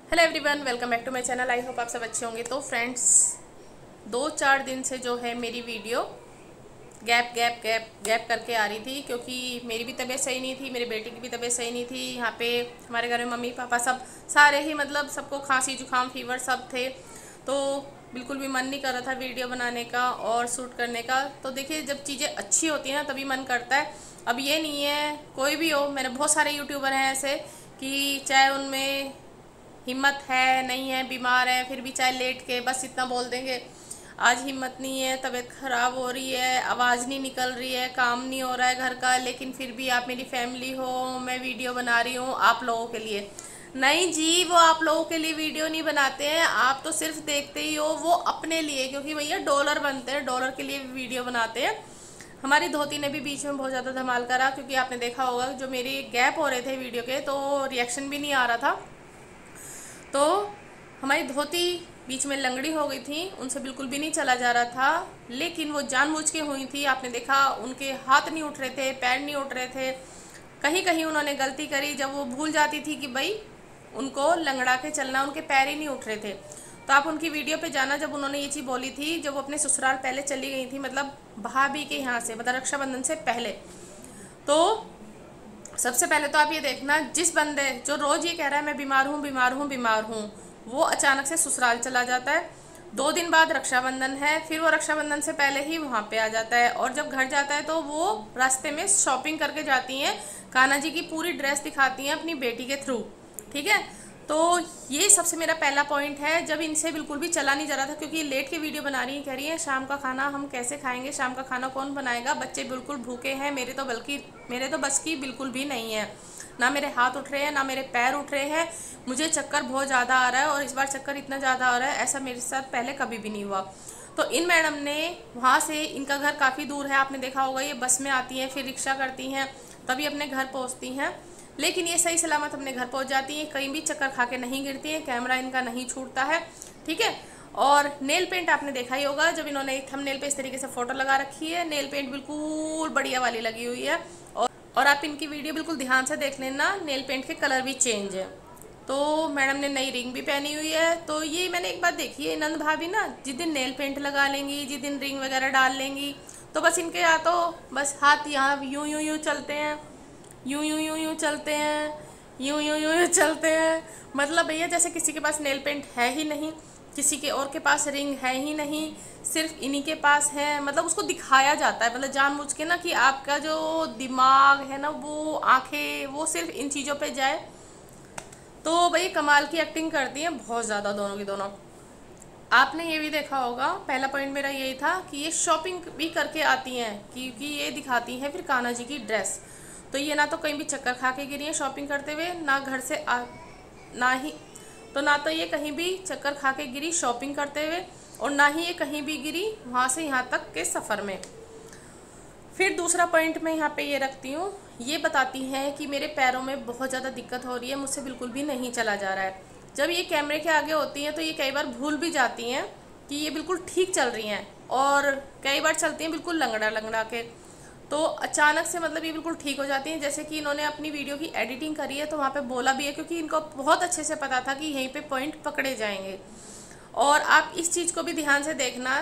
Hello everyone, welcome back to my channel. I hope आप सब अच्छे होंगे। तो फ्रेंड्स, 2-4 दिन से जो है मेरी video gap gap gap gap करके आ रही थी, क्योंकि मेरी भी तबीयत सही नहीं थी, मेरी बेटी की भी तबीयत सही नहीं थी। यहाँ पे हमारे घर में मम्मी पापा सब सारे ही मतलब सबको खांसी जुकाम फीवर सब थे, तो बिल्कुल भी मन नहीं कर रहा था वीडियो बनाने का और शूट करने का। तो देखिए, जब चीज़ें अच्छी होती हैं ना तभी मन करता है। अब ये नहीं है कोई भी हो, मैंने बहुत सारे यूट्यूबर हैं ऐसे कि चाहे उनमें हिम्मत है नहीं है, बीमार है, फिर भी चाहे लेट के बस इतना बोल देंगे आज हिम्मत नहीं है, तबीयत खराब हो रही है, आवाज़ नहीं निकल रही है, काम नहीं हो रहा है घर का, लेकिन फिर भी आप मेरी फैमिली हो, मैं वीडियो बना रही हूँ आप लोगों के लिए। नहीं जी, वो आप लोगों के लिए वीडियो नहीं बनाते हैं, आप तो सिर्फ देखते ही हो वो अपने लिए, क्योंकि भैया डॉलर बनते हैं, डॉलर के लिए वीडियो बनाते हैं। हमारी धोती ने भी बीच में बहुत ज़्यादा धमाल करा, क्योंकि आपने देखा होगा जो मेरे गैप हो रहे थे वीडियो के, तो रिएक्शन भी नहीं आ रहा था। तो हमारी धोती बीच में लंगड़ी हो गई थी, उनसे बिल्कुल भी नहीं चला जा रहा था, लेकिन वो जानबूझ के हुई थी। आपने देखा उनके हाथ नहीं उठ रहे थे, पैर नहीं उठ रहे थे। कहीं कहीं उन्होंने गलती करी, जब वो भूल जाती थी कि भाई उनको लंगड़ा के चलना, उनके पैर ही नहीं उठ रहे थे। तो आप उनकी वीडियो पे जाना, जब उन्होंने ये चीज़ बोली थी, जब वो अपने ससुराल पहले चली गई थी, मतलब भाभी के यहाँ से, मतलब रक्षाबंधन से पहले। तो सबसे पहले तो आप ये देखना, जिस बंदे जो रोज ये कह रहा है मैं बीमार हूँ बीमार हूँ बीमार हूँ, वो अचानक से ससुराल चला जाता है। 2 दिन बाद रक्षाबंधन है, फिर वो रक्षाबंधन से पहले ही वहाँ पे आ जाता है, और जब घर जाता है तो वो रास्ते में शॉपिंग करके जाती हैं, कान्हा जी की पूरी ड्रेस दिखाती हैं अपनी बेटी के थ्रू। ठीक है, तो ये सबसे मेरा पहला पॉइंट है। जब इनसे बिल्कुल भी चला नहीं जा रहा था, क्योंकि लेट के वीडियो बना रही है, कह रही है शाम का खाना हम कैसे खाएंगे, शाम का खाना कौन बनाएगा, बच्चे बिल्कुल भूखे हैं, मेरे तो बस की बिल्कुल भी नहीं है, ना मेरे हाथ उठ रहे हैं ना मेरे पैर उठ रहे हैं, मुझे चक्कर बहुत ज़्यादा आ रहा है, और इस बार चक्कर इतना ज़्यादा आ रहा है ऐसा मेरे साथ पहले कभी भी नहीं हुआ। तो इन मैडम ने वहाँ से, इनका घर काफ़ी दूर है, आपने देखा होगा, ये बस में आती हैं, फिर रिक्शा करती हैं, तभी अपने घर पहुँचती हैं, लेकिन ये सही सलामत अपने घर पहुंच जाती हैं, कहीं भी चक्कर खा के नहीं गिरती हैं, कैमरा इनका नहीं छूटता है। ठीक है, और नेल पेंट आपने देखा ही होगा, जब इन्होंने थंबनेल पे इस तरीके से फोटो लगा रखी है, नेल पेंट बिल्कुल बढ़िया वाली लगी हुई है। और आप इनकी वीडियो बिल्कुल ध्यान से देख लेना, नेल पेंट के कलर भी चेंज है। तो मैडम ने नई रिंग भी पहनी हुई है। तो ये मैंने एक बात देखी है, नंद भाभी ना जिस दिन नेल पेंट लगा लेंगी, जिस दिन रिंग वगैरह डाल लेंगी, तो बस इनके या तो बस हाथ यहाँ यूं यूं यूं चलते हैं, यूं यूं यूं यूं चलते हैं, यूं यूं यूं यूं चलते हैं। मतलब भैया जैसे किसी के पास नेल पेंट है ही नहीं, किसी के और के पास रिंग है ही नहीं, सिर्फ इन्हीं के पास है। मतलब उसको दिखाया जाता है, मतलब जानबूझ के ना, कि आपका जो दिमाग है ना, वो आंखें वो सिर्फ इन चीज़ों पे जाए। तो भाई कमाल की एक्टिंग करती हैं बहुत ज़्यादा दोनों की दोनों। आपने ये भी देखा होगा, पहला पॉइंट मेरा यही था कि ये शॉपिंग भी करके आती हैं, क्योंकि ये दिखाती हैं फिर कान्हा जी की ड्रेस। तो ये ना तो कहीं भी चक्कर खा के गिरी है शॉपिंग करते हुए, ना घर से ना ही, तो ना तो ये कहीं भी चक्कर खा के गिरी शॉपिंग करते हुए, और ना ही ये कहीं भी गिरी वहाँ से यहाँ तक के सफ़र में। फिर दूसरा पॉइंट मैं यहाँ पे ये रखती हूँ, ये बताती हैं कि मेरे पैरों में बहुत ज़्यादा दिक्कत हो रही है, मुझसे बिल्कुल भी नहीं चला जा रहा है। जब ये कैमरे के आगे होती हैं तो ये कई बार भूल भी जाती हैं कि ये बिल्कुल ठीक चल रही हैं, और कई बार चलती हैं बिल्कुल लंगड़ा लंगड़ा के। तो अचानक से मतलब ये बिल्कुल ठीक हो जाती हैं। जैसे कि इन्होंने अपनी वीडियो की एडिटिंग करी है, तो वहाँ पे बोला भी है, क्योंकि इनको बहुत अच्छे से पता था कि यहीं पे पॉइंट पकड़े जाएंगे। और आप इस चीज़ को भी ध्यान से देखना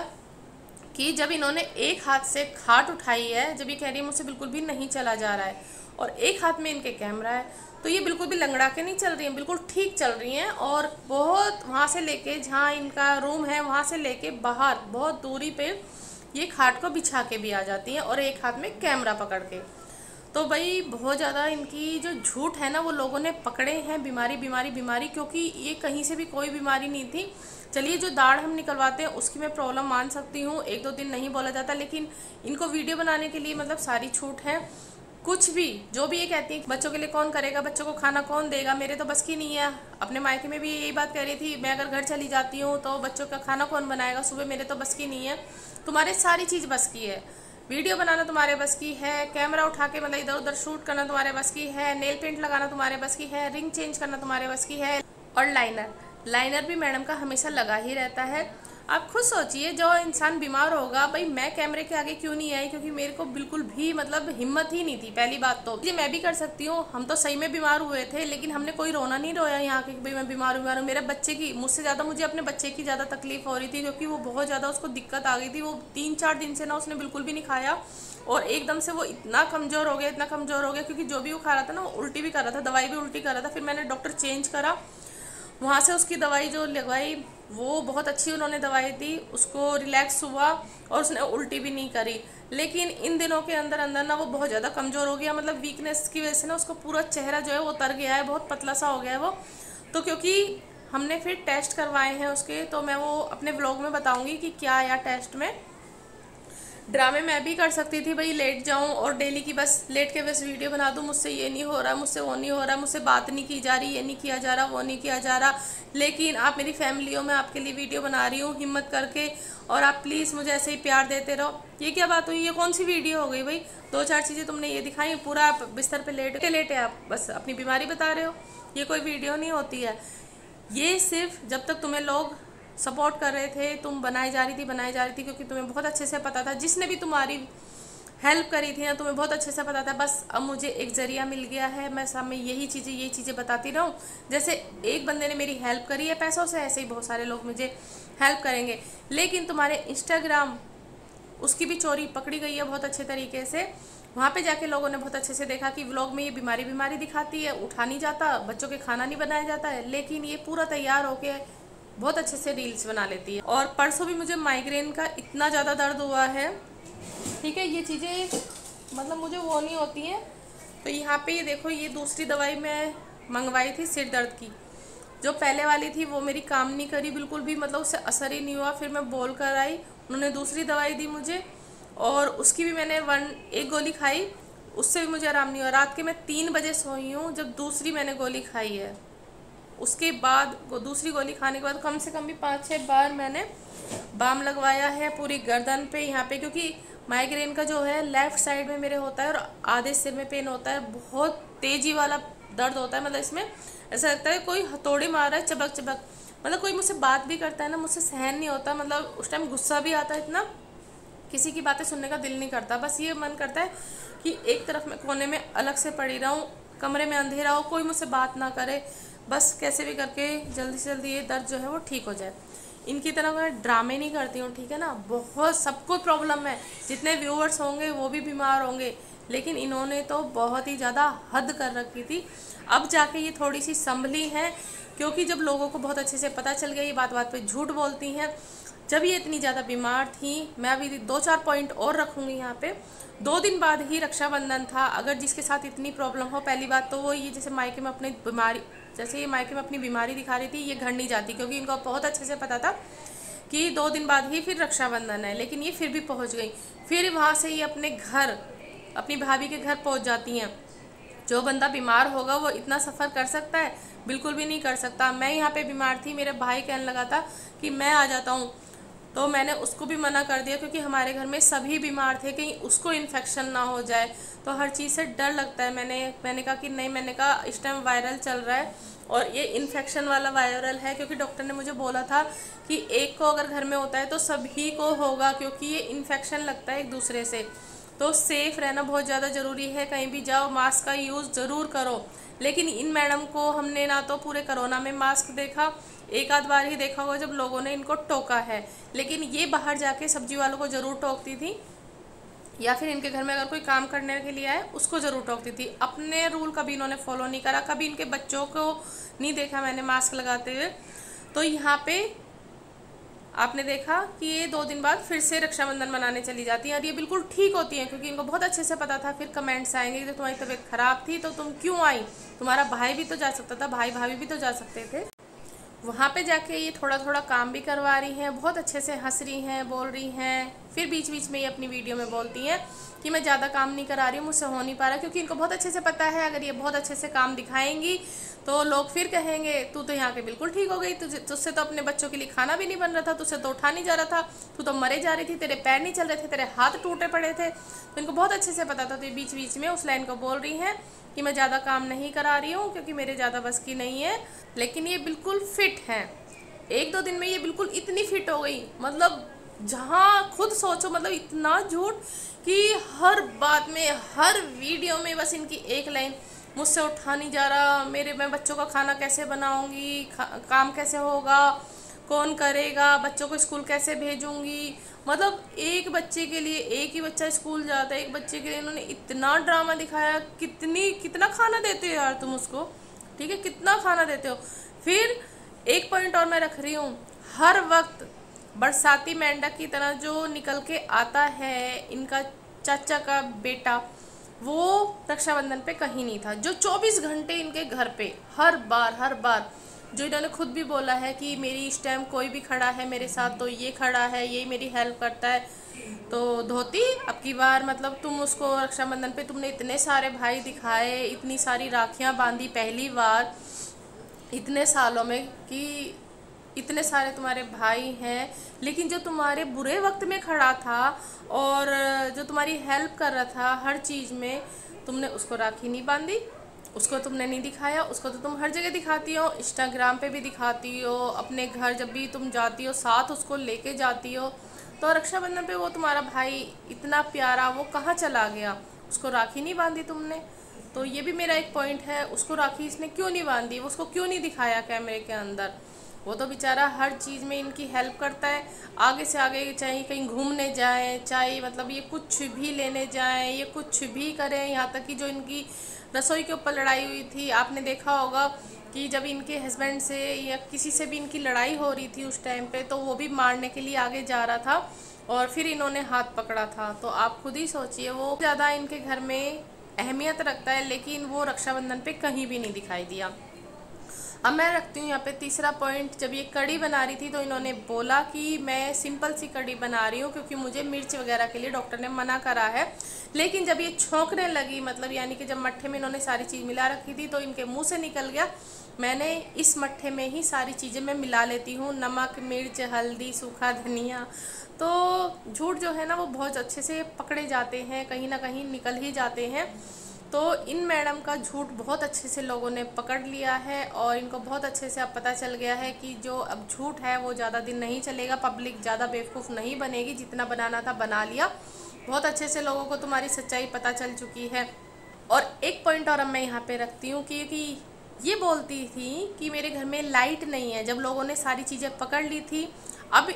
कि जब इन्होंने एक हाथ से खाट उठाई है, जब ये कह रही है मुझसे बिल्कुल भी नहीं चला जा रहा है, और एक हाथ में इनके कैमरा है, तो ये बिल्कुल भी लंगड़ा के नहीं चल रही हैं, बिल्कुल ठीक चल रही हैं। और बहुत वहाँ से लेके जहाँ इनका रूम है, वहाँ से लेके बाहर बहुत दूरी पे ये खाट को बिछा के भी आ जाती हैं, और एक हाथ में कैमरा पकड़ के। तो भाई बहुत ज़्यादा इनकी जो झूठ है ना, वो लोगों ने पकड़े हैं, बीमारी बीमारी बीमारी, क्योंकि ये कहीं से भी कोई बीमारी नहीं थी। चलिए, जो दाढ़ हम निकलवाते हैं उसकी मैं प्रॉब्लम मान सकती हूँ, 1-2 दिन नहीं बोला जाता, लेकिन इनको वीडियो बनाने के लिए मतलब सारी छूट है। कुछ भी जो भी ये कहती है, बच्चों के लिए कौन करेगा, बच्चों को खाना कौन देगा, मेरे तो बस की नहीं है। अपने मायके में भी यही बात कह रही थी, मैं अगर घर चली जाती हूँ तो बच्चों का खाना कौन बनाएगा सुबह, मेरे तो बस की नहीं है। तुम्हारे सारी चीज़ बस की है, वीडियो बनाना तुम्हारे बस की है, कैमरा उठा के मतलब इधर उधर शूट करना तुम्हारे बस की है, नेल पेंट लगाना तुम्हारे बस की है, रिंग चेंज करना तुम्हारे बस की है, और लाइनर भी मैडम का हमेशा लगा ही रहता है। आप खुद सोचिए, जो इंसान बीमार होगा, भाई मैं कैमरे के आगे क्यों नहीं आई, क्योंकि मेरे को बिल्कुल भी मतलब हिम्मत ही नहीं थी। पहली बात तो ये मैं भी कर सकती हूँ, हम तो सही में बीमार हुए थे, लेकिन हमने कोई रोना नहीं रोया यहाँ के कि भाई मैं बीमार हूँ। मेरे बच्चे की, मुझसे ज़्यादा मुझे अपने बच्चे की ज़्यादा तकलीफ हो रही थी, क्योंकि वो बहुत ज़्यादा उसको दिक्कत आ गई थी। वो 3-4 दिन से ना उसने बिल्कुल भी नहीं खाया, और एकदम से वो इतना कमज़ोर हो गया, इतना कमज़ोर हो गया, क्योंकि जो भी वो खा रहा था ना वो उल्टी भी कर रहा था, दवाई भी उल्टी कर रहा था। फिर मैंने डॉक्टर चेंज करा, वहाँ से उसकी दवाई जो लगवाई वो बहुत अच्छी उन्होंने दवाई दी, उसको रिलैक्स हुआ और उसने उल्टी भी नहीं करी। लेकिन इन दिनों के अंदर अंदर ना वो बहुत ज़्यादा कमज़ोर हो गया, मतलब वीकनेस की वजह से ना उसका पूरा चेहरा जो है वो उतर गया है, बहुत पतला सा हो गया है वो। तो क्योंकि हमने फिर टेस्ट करवाए हैं उसके, तो मैं वो अपने व्लॉग में बताऊँगी कि क्या आया टेस्ट में। ड्रामे मैं भी कर सकती थी, भाई लेट जाऊं और डेली की बस लेट के बस वीडियो बना दूं, मुझसे ये नहीं हो रहा, मुझसे वो नहीं हो रहा, मुझसे बात नहीं की जा रही, ये नहीं किया जा रहा, वो नहीं किया जा रहा। लेकिन आप मेरी फैमिली हो, मैं आपके लिए वीडियो बना रही हूँ हिम्मत करके, और आप प्लीज़ मुझे ऐसे ही प्यार देते रहो। ये क्या बात हुई, ये कौन सी वीडियो हो गई भाई? 2-4 चीज़ें तुमने ये दिखाई, पूरा आप बिस्तर पर लेटे आप बस अपनी बीमारी बता रहे हो, ये कोई वीडियो नहीं होती है। ये सिर्फ जब तक तुम्हें लोग सपोर्ट कर रहे थे, तुम बनाई जा रही थी, क्योंकि तुम्हें बहुत अच्छे से पता था, जिसने भी तुम्हारी हेल्प करी थी ना, तुम्हें बहुत अच्छे से पता था। बस अब मुझे एक जरिया मिल गया है, मैं सामने यही चीज़ें बताती रहूं। जैसे एक बंदे ने मेरी हेल्प करी है पैसों से, ऐसे ही बहुत सारे लोग मुझे हेल्प करेंगे। लेकिन तुम्हारे इंस्टाग्राम, उसकी भी चोरी पकड़ी गई है बहुत अच्छे तरीके से। वहाँ पे जाके लोगों ने बहुत अच्छे से देखा कि व्लॉग में ये बीमारी दिखाती है, उठा नहीं जाता, बच्चों के खाना नहीं बनाया जाता है, लेकिन ये पूरा तैयार होके बहुत अच्छे से रील्स बना लेती है। और परसों भी मुझे माइग्रेन का इतना ज़्यादा दर्द हुआ है, ठीक है, ये चीज़ें मतलब मुझे वो नहीं होती हैं। तो यहाँ पे ये देखो, ये दूसरी दवाई मैं मंगवाई थी सिर दर्द की। जो पहले वाली थी वो मेरी काम नहीं करी बिल्कुल भी, मतलब उससे असर ही नहीं हुआ। फिर मैं बोल कर आई, उन्होंने दूसरी दवाई दी मुझे, और उसकी भी मैंने एक गोली खाई, उससे भी मुझे आराम नहीं हुआ। रात के मैं 3 बजे सोई हूँ जब दूसरी मैंने गोली खाई है। उसके बाद दूसरी गोली खाने के बाद कम से कम भी 5-6 बार मैंने बाम लगवाया है पूरी गर्दन पे, यहाँ पे, क्योंकि माइग्रेन का जो है लेफ़्ट साइड में मेरे होता है, और आधे सिर में पेन होता है, बहुत तेज़ी वाला दर्द होता है। मतलब इसमें ऐसा लगता है कोई हथौड़ी मार रहा है, चबक, मतलब कोई मुझसे बात भी करता है ना, मुझसे सहन नहीं होता, मतलब उस टाइम गुस्सा भी आता है इतना, किसी की बातें सुनने का दिल नहीं करता। बस ये मन करता है कि एक तरफ मैं कोने में अलग से पड़ी रहूँ, कमरे में अंधेरा हो, कोई मुझसे बात ना करे, बस कैसे भी करके जल्दी से जल्दी ये दर्द जो है वो ठीक हो जाए। इनकी तरह मैं ड्रामे नहीं करती हूँ, ठीक है ना। बहुत सबको प्रॉब्लम है, जितने व्यूअर्स होंगे वो भी बीमार होंगे, लेकिन इन्होंने तो बहुत ही ज़्यादा हद कर रखी थी। अब जाके ये थोड़ी सी संभली हैं, क्योंकि जब लोगों को बहुत अच्छे से पता चल गया, ये बात बात पे झूठ बोलती हैं। जब ये इतनी ज़्यादा बीमार थी, मैं अभी 2-4 पॉइंट और रखूँगी यहाँ पे। 2 दिन बाद ही रक्षाबंधन था। अगर जिसके साथ इतनी प्रॉब्लम हो, पहली बात तो वो ये, जैसे मायके में अपनी बीमारी, जैसे ये मायके में अपनी बीमारी दिखा रही थी, ये घर नहीं जाती, क्योंकि इनको बहुत अच्छे से पता था कि 2 दिन बाद ही फिर रक्षाबंधन है। लेकिन ये फिर भी पहुँच गई। फिर वहाँ से ये अपने घर, अपनी भाभी के घर पहुँच जाती हैं। जो बंदा बीमार होगा वो इतना सफ़र कर सकता है? बिल्कुल भी नहीं कर सकता। मैं यहाँ पे बीमार थी, मेरे भाई कहने लगा था कि मैं आ जाता हूँ, तो मैंने उसको भी मना कर दिया, क्योंकि हमारे घर में सभी बीमार थे, कहीं उसको इन्फेक्शन ना हो जाए, तो हर चीज़ से डर लगता है। मैंने कहा कि नहीं, मैंने कहा इस टाइम वायरल चल रहा है, और ये इन्फेक्शन वाला वायरल है, क्योंकि डॉक्टर ने मुझे बोला था कि एक को अगर घर में होता है तो सभी को होगा, क्योंकि ये इन्फेक्शन लगता है एक दूसरे से। तो सेफ़ रहना बहुत ज़्यादा ज़रूरी है, कहीं भी जाओ मास्क का यूज़ ज़रूर करो। लेकिन इन मैडम को हमने ना तो पूरे कोरोना में मास्क देखा, एक आध बार ही देखा होगा जब लोगों ने इनको टोका है, लेकिन ये बाहर जाके सब्जी वालों को ज़रूर टोकती थी, या फिर इनके घर में अगर कोई काम करने के लिए आए उसको ज़रूर टोकती थी। अपने रूल कभी इन्होंने फॉलो नहीं करा, कभी इनके बच्चों को नहीं देखा मैंने मास्क लगाते हुए। तो यहाँ पे आपने देखा कि ये 2 दिन बाद फिर से रक्षाबंधन मनाने चली जाती हैं, और ये बिल्कुल ठीक होती हैं, क्योंकि इनको बहुत अच्छे से पता था फिर कमेंट्स आएंगे कि तुम्हारी तबीयत ख़राब थी तो तुम क्यों आई, तुम्हारा भाई भी तो जा सकता था, भाई भाभी भी तो जा सकते थे। वहाँ पे जाके ये थोड़ा थोड़ा काम भी करवा रही हैं, बहुत अच्छे से हंस रही हैं, बोल रही हैं। फिर बीच बीच में ये अपनी वीडियो में बोलती हैं कि मैं ज़्यादा काम नहीं करा रही हूँ, मुझसे हो नहीं पा रहा, क्योंकि इनको बहुत अच्छे से पता है अगर ये बहुत अच्छे से काम दिखाएंगी तो लोग फिर कहेंगे तू तो यहाँ के बिल्कुल ठीक हो गई, तुझसे तो अपने बच्चों के लिए खाना भी नहीं बन रहा था, तुझसे तो उठा नहीं जा रहा था, तू तो मरे जा रही थी, तेरे पैर नहीं चल रहे थे, तेरे हाथ टूटे पड़े थे। तो इनको बहुत अच्छे से पता था, तो ये बीच बीच में उस लाइन को बोल रही हैं कि मैं ज़्यादा काम नहीं करा रही हूँ, क्योंकि मेरे ज़्यादा बस की नहीं है। लेकिन ये बिल्कुल फिट हैं, एक दो दिन में ये बिल्कुल इतनी फिट हो गई, मतलब जहाँ खुद सोचो, मतलब इतना झूठ कि हर बात में, हर वीडियो में बस इनकी एक लाइन, मुझसे उठा नहीं जा रहा, मैं बच्चों का खाना कैसे बनाऊंगी, काम कैसे होगा, कौन करेगा, बच्चों को स्कूल कैसे भेजूंगी। मतलब एक बच्चे के लिए, एक ही बच्चा स्कूल जाता है, एक बच्चे के लिए इन्होंने इतना ड्रामा दिखाया। कितना खाना देते हो यार तुम उसको, ठीक है, कितना खाना देते हो। फिर एक पॉइंट और मैं रख रही हूँ, हर वक्त बरसाती मेंढक की तरह जो निकल के आता है इनका चाचा का बेटा, वो रक्षाबंधन पे कहीं नहीं था। जो 24 घंटे इनके घर पे, हर बार जो इन्होंने खुद भी बोला है कि मेरी इस टाइम कोई भी खड़ा है मेरे साथ तो ये खड़ा है, ये मेरी हेल्प करता है। तो धोती, अब की बार मतलब तुम उसको रक्षाबंधन पे तुमने इतने सारे भाई दिखाए, इतनी सारी राखियां बांधी पहली बार इतने सालों में कि इतने सारे तुम्हारे भाई हैं, लेकिन जो तुम्हारे बुरे वक्त में खड़ा था और जो तुम्हारी हेल्प कर रहा था हर चीज़ में, तुमने उसको राखी नहीं बांधी, उसको तुमने नहीं दिखाया। उसको तो तुम हर जगह दिखाती हो, इंस्टाग्राम पे भी दिखाती हो, अपने घर जब भी तुम जाती हो साथ उसको लेके जाती हो। तो रक्षाबंधन पे वो तुम्हारा भाई इतना प्यारा, वो कहाँ चला गया, उसको राखी नहीं बांधी तुमने। तो ये भी मेरा एक पॉइंट है, उसको राखी इसने क्यों नहीं बांधी, उसको क्यों नहीं दिखाया कैमरे के अंदर। वो तो बेचारा हर चीज़ में इनकी हेल्प करता है, आगे से आगे, चाहे कहीं घूमने जाएं, चाहे मतलब ये कुछ भी लेने जाएं, ये कुछ भी करें। यहाँ तक कि जो इनकी रसोई के ऊपर लड़ाई हुई थी, आपने देखा होगा कि जब इनके हस्बैंड से या किसी से भी इनकी लड़ाई हो रही थी उस टाइम पे, तो वो भी मारने के लिए आगे जा रहा था और फिर इन्होंने हाथ पकड़ा था। तो आप खुद ही सोचिए, वो ज़्यादा इनके घर में अहमियत रखता है, लेकिन वो रक्षाबंधन पे कहीं भी नहीं दिखाई दिया। अब मैं रखती हूँ यहाँ पे तीसरा पॉइंट। जब ये कड़ी बना रही थी तो इन्होंने बोला कि मैं सिंपल सी कड़ी बना रही हूँ क्योंकि मुझे मिर्च वगैरह के लिए डॉक्टर ने मना करा है। लेकिन जब ये छोंकने लगी, मतलब यानी कि जब मट्ठे में इन्होंने सारी चीज़ मिला रखी थी तो इनके मुंह से निकल गया, मैंने इस मट्ठे में ही सारी चीज़ें मैं मिला लेती हूँ, नमक, मिर्च, हल्दी, सूखा धनिया। तो झूठ जो है ना वो बहुत अच्छे से पकड़े जाते हैं, कहीं ना कहीं निकल ही जाते हैं। तो इन मैडम का झूठ बहुत अच्छे से लोगों ने पकड़ लिया है और इनको बहुत अच्छे से अब पता चल गया है कि जो अब झूठ है वो ज़्यादा दिन नहीं चलेगा, पब्लिक ज़्यादा बेवकूफ़ नहीं बनेगी, जितना बनाना था बना लिया। बहुत अच्छे से लोगों को तुम्हारी सच्चाई पता चल चुकी है। और एक पॉइंट और अब मैं यहाँ पे रखती हूँ क्योंकि ये बोलती थी कि मेरे घर में लाइट नहीं है, जब लोगों ने सारी चीज़ें पकड़ ली थी। अब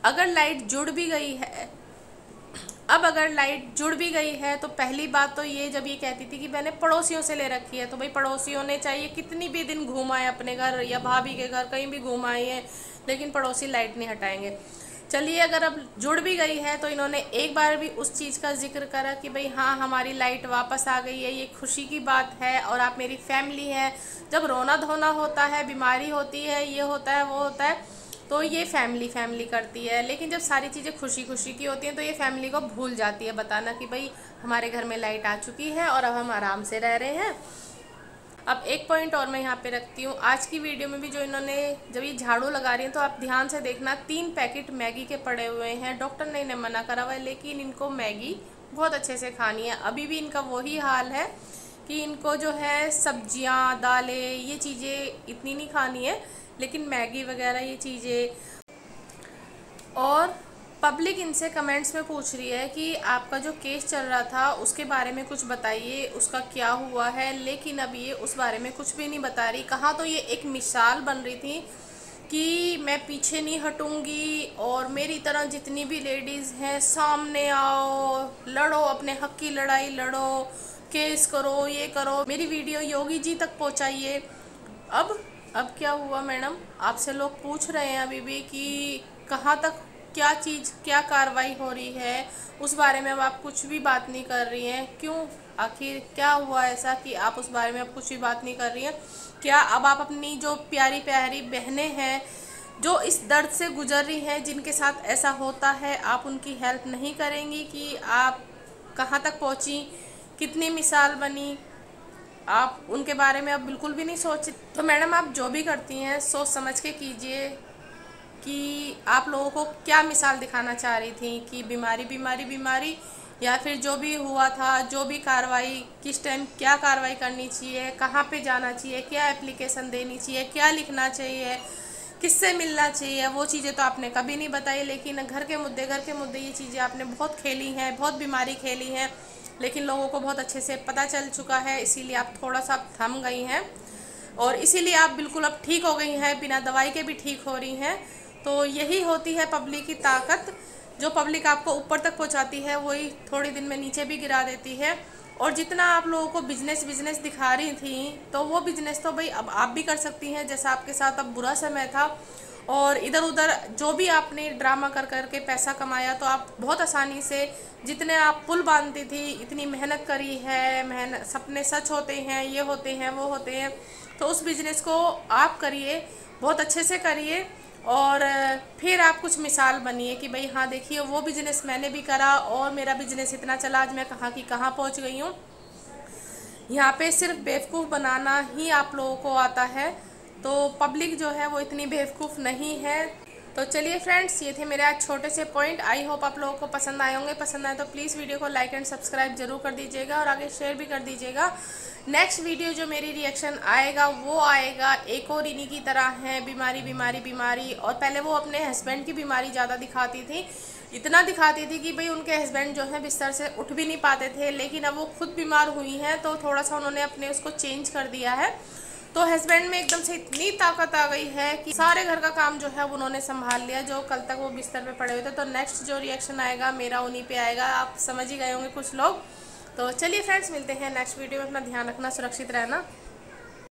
अगर लाइट जुड़ भी गई है, अगर लाइट जुड़ भी गई है तो पहली बात तो ये, जब ये कहती थी कि मैंने पड़ोसियों से ले रखी है, तो भाई पड़ोसियों ने चाहिए कितनी भी दिन घूम आए अपने घर या भाभी के घर, कहीं भी घूम आए हैं, लेकिन पड़ोसी लाइट नहीं हटाएंगे। चलिए अगर अब जुड़ भी गई है तो इन्होंने एक बार भी उस चीज़ का जिक्र करा कि भाई हाँ हमारी लाइट वापस आ गई है, ये खुशी की बात है और आप मेरी फैमिली है। जब रोना धोना होता है, बीमारी होती है, ये होता है, वो होता है, तो ये फैमिली फैमिली करती है। लेकिन जब सारी चीज़ें खुशी खुशी की होती हैं तो ये फैमिली को भूल जाती है बताना कि भाई हमारे घर में लाइट आ चुकी है और अब हम आराम से रह रहे हैं। अब एक पॉइंट और मैं यहाँ पे रखती हूँ, आज की वीडियो में भी जो इन्होंने, जब ये झाड़ू लगा रही हैं तो आप ध्यान से देखना, 3 पैकेट मैगी के पड़े हुए हैं। डॉक्टर ने इन्हें मना करा हुआ है, लेकिन इनको मैगी बहुत अच्छे से खानी है। अभी भी इनका वही हाल है कि इनको जो है सब्जियाँ, दालें, ये चीज़ें इतनी नहीं खानी है, लेकिन मैगी वगैरह ये चीज़ें। और पब्लिक इनसे कमेंट्स में पूछ रही है कि आपका जो केस चल रहा था उसके बारे में कुछ बताइए, उसका क्या हुआ है। लेकिन अब ये उस बारे में कुछ भी नहीं बता रही। कहाँ तो ये एक मिसाल बन रही थी कि मैं पीछे नहीं हटूंगी और मेरी तरह जितनी भी लेडीज़ हैं सामने आओ, लड़ो, अपने हक की लड़ाई लड़ो, केस करो, ये करो, मेरी वीडियो योगी जी तक पहुँचाइए। अब क्या हुआ मैडम, आपसे लोग पूछ रहे हैं अभी भी कि कहाँ तक क्या चीज़, क्या कार्रवाई हो रही है, उस बारे में अब आप कुछ भी बात नहीं कर रही हैं। क्यों, आखिर क्या हुआ ऐसा कि आप उस बारे में अब कुछ भी बात नहीं कर रही हैं? क्या अब आप अपनी जो प्यारी प्यारी बहनें हैं जो इस दर्द से गुजर रही हैं, जिनके साथ ऐसा होता है, आप उनकी हेल्प नहीं करेंगी? कि आप कहाँ तक पहुँची, कितनी मिसाल बनी, आप उनके बारे में अब बिल्कुल भी नहीं सोच। तो मैडम आप जो भी करती हैं सोच समझ के कीजिए कि आप लोगों को क्या मिसाल दिखाना चाह रही थी, कि बीमारी या फिर जो भी हुआ था, जो भी कार्रवाई, किस टाइम क्या कार्रवाई करनी चाहिए, कहाँ पे जाना चाहिए, क्या एप्लीकेशन देनी चाहिए, क्या लिखना चाहिए, किससे मिलना चाहिए, वो चीज़ें तो आपने कभी नहीं बताई। लेकिन घर के मुद्दे ये चीज़ें आपने बहुत खेली हैं, बहुत बीमारी खेली हैं, लेकिन लोगों को बहुत अच्छे से पता चल चुका है, इसीलिए आप थोड़ा सा थम गई हैं और इसीलिए आप बिल्कुल अब ठीक हो गई हैं, बिना दवाई के भी ठीक हो रही हैं। तो यही होती है पब्लिक की ताकत, जो पब्लिक आपको ऊपर तक पहुंचाती है वही थोड़ी दिन में नीचे भी गिरा देती है। और जितना आप लोगों को बिजनेस बिजनेस दिखा रही थी, तो वो बिजनेस तो भाई अब आप भी कर सकती हैं, जैसा आपके साथ अब बुरा समय था और इधर उधर जो भी आपने ड्रामा कर कर के पैसा कमाया, तो आप बहुत आसानी से जितने आप पुल बांधती थी, इतनी मेहनत करी है, मेहनत सपने सच होते हैं, ये होते हैं वो होते हैं, तो उस बिज़नेस को आप करिए, बहुत अच्छे से करिए और फिर आप कुछ मिसाल बनिए कि भाई हाँ देखिए वो बिज़नेस मैंने भी करा और मेरा बिज़नेस इतना चला, आज मैं कहाँ की कहाँ पहुँच गई हूँ। यहाँ पे सिर्फ बेवकूफ़ बनाना ही आप लोगों को आता है, तो पब्लिक जो है वो इतनी बेवकूफ़ नहीं है। तो चलिए फ्रेंड्स, ये थे मेरे आज छोटे से पॉइंट। आई होप आप लोगों को पसंद आए होंगे। पसंद आए तो प्लीज़ वीडियो को लाइक एंड सब्सक्राइब जरूर कर दीजिएगा और आगे शेयर भी कर दीजिएगा। नेक्स्ट वीडियो जो मेरी रिएक्शन आएगा वो आएगा एक और इन्हीं की तरह है, बीमारी बीमारी बीमारी। और पहले वो अपने हस्बैंड की बीमारी ज़्यादा दिखाती थी, इतना दिखाती थी कि भाई उनके हस्बैंड जो है बिस्तर से उठ भी नहीं पाते थे, लेकिन अब वो खुद बीमार हुई हैं तो थोड़ा सा उन्होंने अपने उसको चेंज कर दिया है। तो हस्बैंड में एकदम से इतनी ताकत आ गई है कि सारे घर का काम जो है उन्होंने संभाल लिया, जो कल तक वो बिस्तर पे पड़े हुए थे। तो नेक्स्ट जो रिएक्शन आएगा मेरा उन्हीं पे आएगा, आप समझ ही गए होंगे कुछ लोग। तो चलिए फ्रेंड्स, मिलते हैं नेक्स्ट वीडियो में। अपना ध्यान रखना, सुरक्षित रहना।